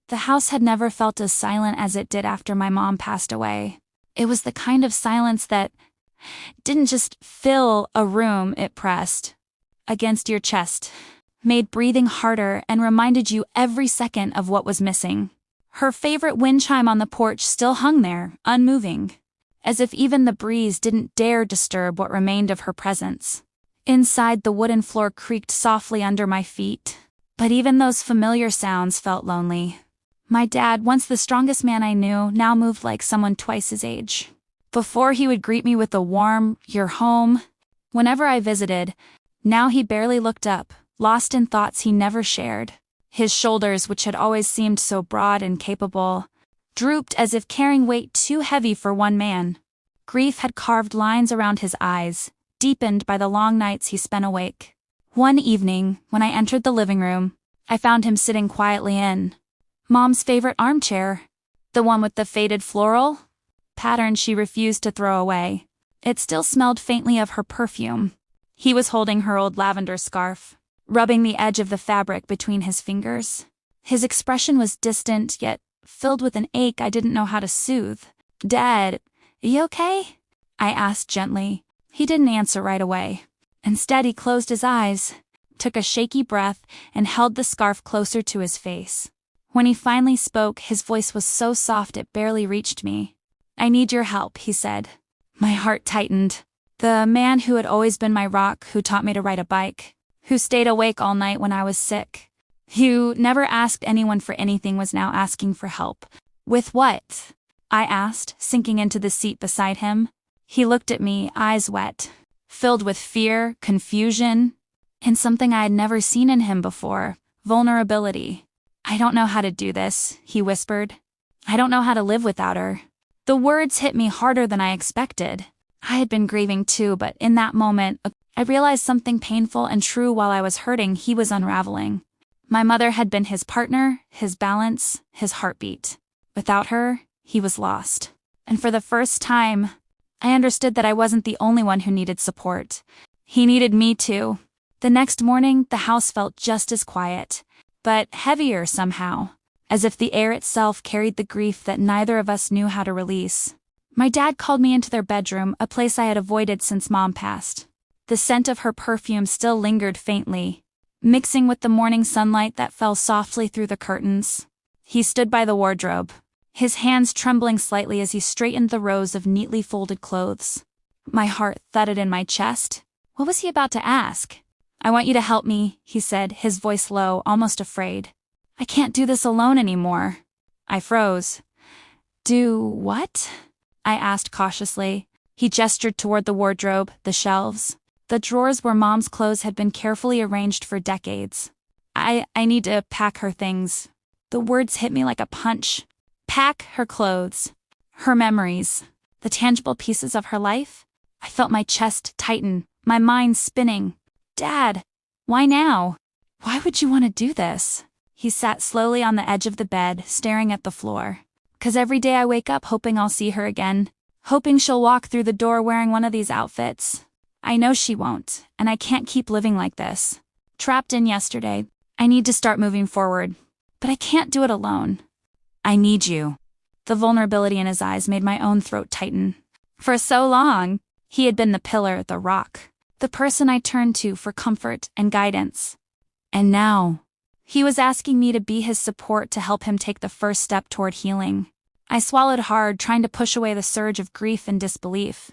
The house had never felt as silent as it did after my mom passed away. It was the kind of silence that didn't just fill a room, it pressed against your chest, made breathing harder, and reminded you every second of what was missing. Her favorite wind chime on the porch still hung there, unmoving, as if even the breeze didn't dare disturb what remained of her presence. Inside, the wooden floor creaked softly under my feet, but even those familiar sounds felt lonely. My dad, once the strongest man I knew, now moved like someone twice his age. Before, he would greet me with a warm, "You're home," whenever I visited. Now he barely looked up, lost in thoughts he never shared. His shoulders, which had always seemed so broad and capable, drooped as if carrying weight too heavy for one man. Grief had carved lines around his eyes, deepened by the long nights he spent awake. One evening, when I entered the living room, I found him sitting quietly in Mom's favorite armchair, the one with the faded floral pattern she refused to throw away. It still smelled faintly of her perfume. He was holding her old lavender scarf, rubbing the edge of the fabric between his fingers. His expression was distant, yet filled with an ache I didn't know how to soothe. "Dad, you okay?" I asked gently. He didn't answer right away. Instead, he closed his eyes, took a shaky breath, and held the scarf closer to his face. When he finally spoke, his voice was so soft it barely reached me. "I need your help," he said. My heart tightened. The man who had always been my rock, who taught me to ride a bike, who stayed awake all night when I was sick, who never asked anyone for anything, was now asking for help. "With what?" I asked, sinking into the seat beside him. He looked at me, eyes wet, filled with fear, confusion, and something I had never seen in him before: vulnerability. "I don't know how to do this," he whispered. "I don't know how to live without her." The words hit me harder than I expected. I had been grieving too, but in that moment, I realized something painful and true. While I was hurting, he was unraveling. My mother had been his partner, his balance, his heartbeat. Without her, he was lost. And for the first time, I understood that I wasn't the only one who needed support. He needed me too. The next morning, the house felt just as quiet, but heavier somehow, as if the air itself carried the grief that neither of us knew how to release. My dad called me into their bedroom, a place I had avoided since Mom passed. The scent of her perfume still lingered faintly, mixing with the morning sunlight that fell softly through the curtains. He stood by the wardrobe, his hands trembling slightly as he straightened the rows of neatly folded clothes. My heart thudded in my chest. What was he about to ask? "I want you to help me," he said, his voice low, almost afraid. "I can't do this alone anymore." I froze. "Do what?" I asked cautiously. He gestured toward the wardrobe, the shelves, the drawers where Mom's clothes had been carefully arranged for decades. I need to pack her things." The words hit me like a punch. Pack her clothes, her memories, the tangible pieces of her life? I felt my chest tighten, my mind spinning. "Dad, why now? Why would you want to do this?" He sat slowly on the edge of the bed, staring at the floor. "'Cause every day I wake up hoping I'll see her again, hoping she'll walk through the door wearing one of these outfits. I know she won't, and I can't keep living like this. Trapped in yesterday. I need to start moving forward. But I can't do it alone. I need you." The vulnerability in his eyes made my own throat tighten. For so long, he had been the pillar, the rock, the person I turned to for comfort and guidance. And now, he was asking me to be his support, to help him take the first step toward healing. I swallowed hard, trying to push away the surge of grief and disbelief.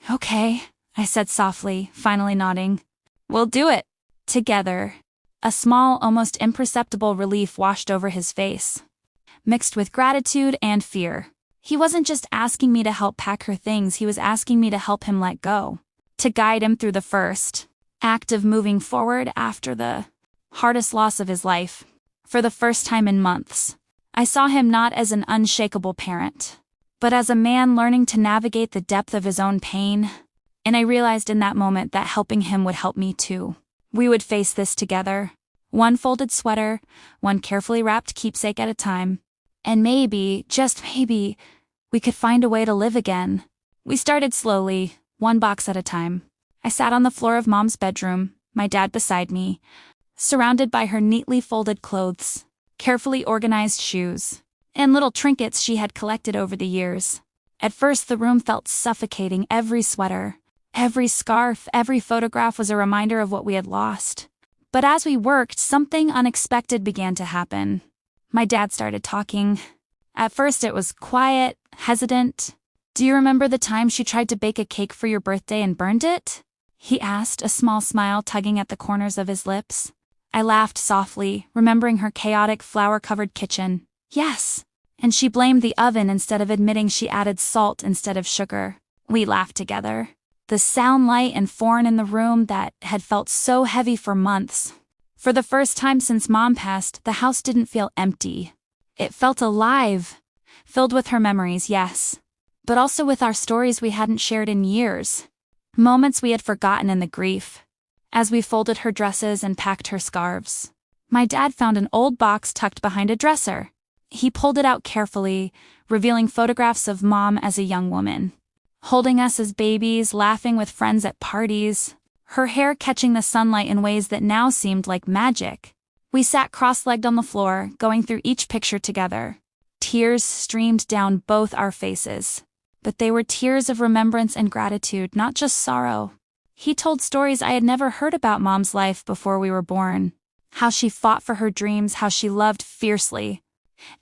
"Okay," I said softly, finally nodding. "We'll do it. Together." A small, almost imperceptible relief washed over his face, mixed with gratitude and fear. He wasn't just asking me to help pack her things, he was asking me to help him let go, to guide him through the first act of moving forward after the hardest loss of his life. For the first time in months, I saw him not as an unshakable parent, but as a man learning to navigate the depth of his own pain. And I realized in that moment that helping him would help me too. We would face this together, one folded sweater, one carefully wrapped keepsake at a time. And maybe, just maybe, we could find a way to live again. We started slowly, one box at a time. I sat on the floor of Mom's bedroom, my dad beside me, surrounded by her neatly folded clothes, carefully organized shoes, and little trinkets she had collected over the years. At first, the room felt suffocating. Every sweater, every scarf, every photograph was a reminder of what we had lost. But as we worked, something unexpected began to happen. My dad started talking. At first, it was quiet, hesitant. "Do you remember the time she tried to bake a cake for your birthday and burned it?" he asked, a small smile tugging at the corners of his lips. I laughed softly, remembering her chaotic, flour-covered kitchen. Yes. And she blamed the oven instead of admitting she added salt instead of sugar. We laughed together. The sound light and foreign in the room that had felt so heavy for months. For the first time since Mom passed, the house didn't feel empty. It felt alive, filled with her memories, yes, but also with our stories we hadn't shared in years. Moments we had forgotten in the grief. As we folded her dresses and packed her scarves, my dad found an old box tucked behind a dresser. He pulled it out carefully, revealing photographs of Mom as a young woman, holding us as babies, laughing with friends at parties, her hair catching the sunlight in ways that now seemed like magic. We sat cross-legged on the floor, going through each picture together. Tears streamed down both our faces, but they were tears of remembrance and gratitude, not just sorrow. He told stories I had never heard about Mom's life before we were born. How she fought for her dreams, how she loved fiercely,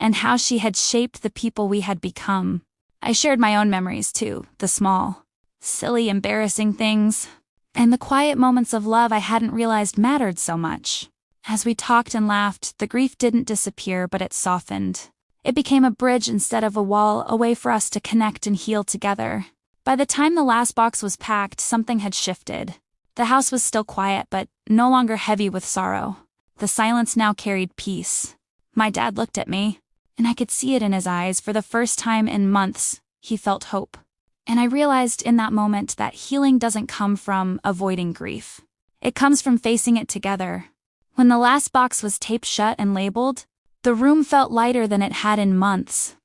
and how she had shaped the people we had become. I shared my own memories too, the small, silly, embarrassing things, and the quiet moments of love I hadn't realized mattered so much. As we talked and laughed, the grief didn't disappear, but it softened. It became a bridge instead of a wall, a way for us to connect and heal together. By the time the last box was packed, something had shifted. The house was still quiet, but no longer heavy with sorrow. The silence now carried peace. My dad looked at me, and I could see it in his eyes. For the first time in months, he felt hope. And I realized in that moment that healing doesn't come from avoiding grief. It comes from facing it together. When the last box was taped shut and labeled, the room felt lighter than it had in months.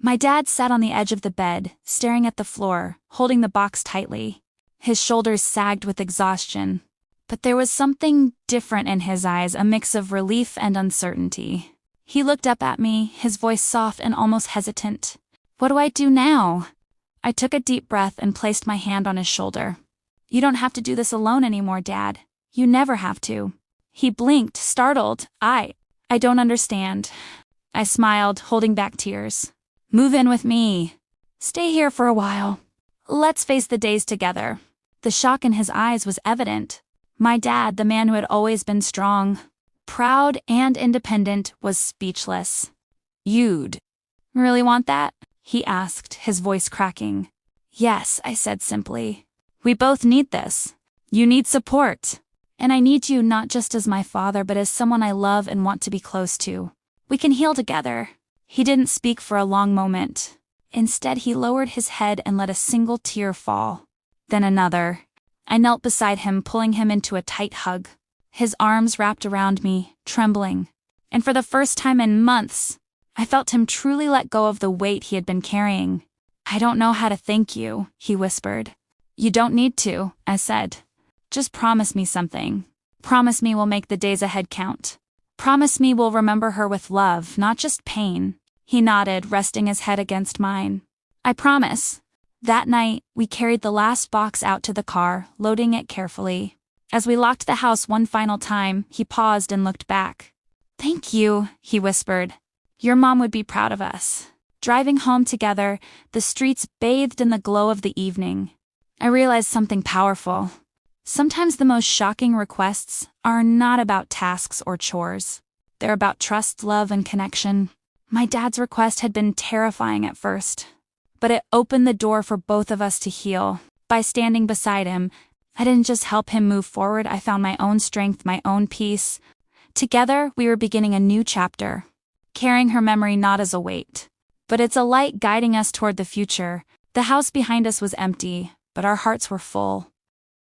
My dad sat on the edge of the bed, staring at the floor, holding the box tightly. His shoulders sagged with exhaustion. But there was something different in his eyes, a mix of relief and uncertainty. He looked up at me, his voice soft and almost hesitant. "What do I do now?" I took a deep breath and placed my hand on his shoulder. "You don't have to do this alone anymore, Dad. You never have to." He blinked, startled. I don't understand." I smiled, holding back tears. "Move in with me. Stay here for a while. Let's face the days together." The shock in his eyes was evident. My dad, the man who had always been strong, proud, and independent, was speechless. "You'd really want that?" he asked, his voice cracking. "Yes," I said simply. "We both need this. You need support. And I need you not just as my father, but as someone I love and want to be close to. We can heal together." He didn't speak for a long moment. Instead, he lowered his head and let a single tear fall. Then another. I knelt beside him, pulling him into a tight hug. His arms wrapped around me, trembling. And for the first time in months, I felt him truly let go of the weight he had been carrying. "I don't know how to thank you," he whispered. "You don't need to," I said. "Just promise me something. Promise me we'll make the days ahead count. Promise me we'll remember her with love, not just pain." He nodded, resting his head against mine. "I promise." That night, we carried the last box out to the car, loading it carefully. As we locked the house one final time, he paused and looked back. "Thank you," he whispered. "Your mom would be proud of us." Driving home together, the streets bathed in the glow of the evening. I realized something powerful. Sometimes the most shocking requests are not about tasks or chores. They're about trust, love, and connection. My dad's request had been terrifying at first, but it opened the door for both of us to heal. By standing beside him, I didn't just help him move forward, I found my own strength, my own peace. Together, we were beginning a new chapter, carrying her memory not as a weight, but it's a light guiding us toward the future. The house behind us was empty, but our hearts were full.